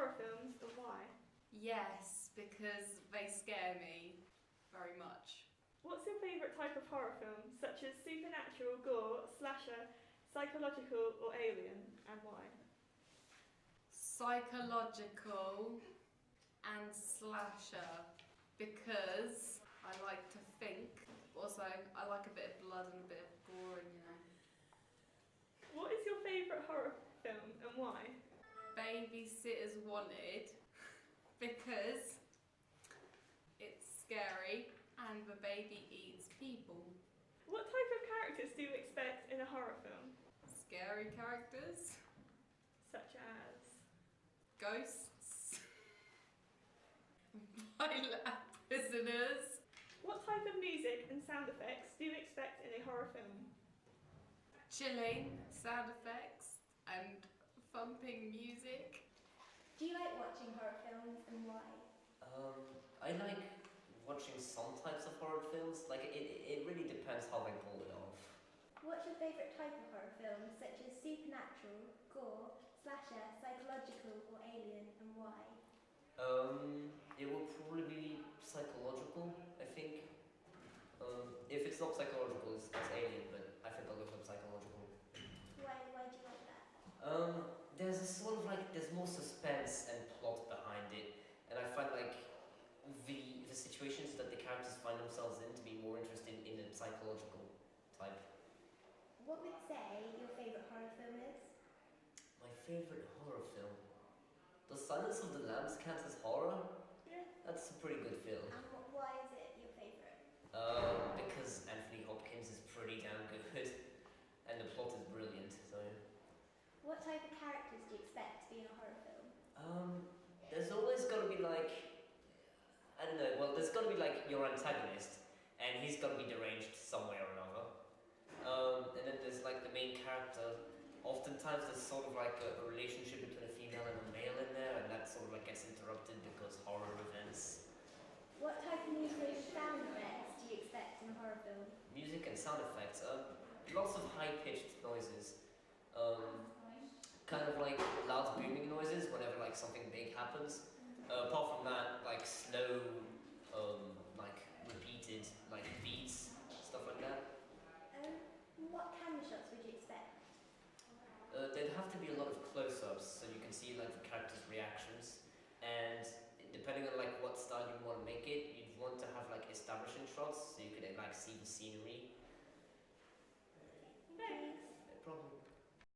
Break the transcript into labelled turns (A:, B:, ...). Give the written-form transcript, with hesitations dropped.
A: horror films and why?
B: Yes, because they scare me very much.
A: What's your favourite type of horror film, such as supernatural, gore, slasher, psychological or alien, and why?
B: Psychological and slasher, because I like to think. Also, I like a bit of blood and a bit of gore, and
A: What is your favourite horror film and why?
B: Babysitters Wanted, because it's scary and the baby eats people.
A: What type of characters do you expect in a horror film?
B: Scary characters,
A: Such as...
B: ghosts, violent prisoners.
A: What type of music and sound effects do you expect in a horror film?
B: Chilling sound effects and thumping music.
C: Do you like watching horror films and why?
D: I like watching some types of horror films. Like it really depends how they pull it off.
C: What's your favourite type of horror film, such as supernatural, gore, slasher, psychological or alien, and why?
D: It will probably be psychological, I think. If it's not psychological, it's alien, but I think I'll go for psychological.
C: Why do you like that?
D: There's a sort of like, there's more suspense and plot behind it, and I find like the situations that the characters find themselves in to be more interesting in a psychological type.
C: What would you say your favourite horror film is?
D: My favourite horror film? Does Silence of the Lambs count as horror?
A: Yeah.
D: That's a pretty good film.
C: And why is it your favourite?
D: Because Anthony Hopkins is pretty damn good, and the plot is brilliant, so...
C: What type of characters do you expect to be in a horror film?
D: There's always got to be like... I don't know, well, there's got to be like your antagonist, and he's got to be deranged some way or another. And then there's like the main character. Oftentimes there's sort of like a relationship between a female and a male in there, and that sort of like gets interrupted because horror events.
C: What type of music and sound effects do you expect in a horror film?
D: Music and sound effects. Lots of high-pitched noises. Kind of like loud booming noises whenever like something big happens. Apart from that, like slow, like repeated like beats, stuff like that.
C: What camera shots would you expect?
D: There'd have to be a lot of close-ups so you can see like the characters' reactions, and depending on like what style you want to make it, you'd want to have like establishing shots so you could like see the scenery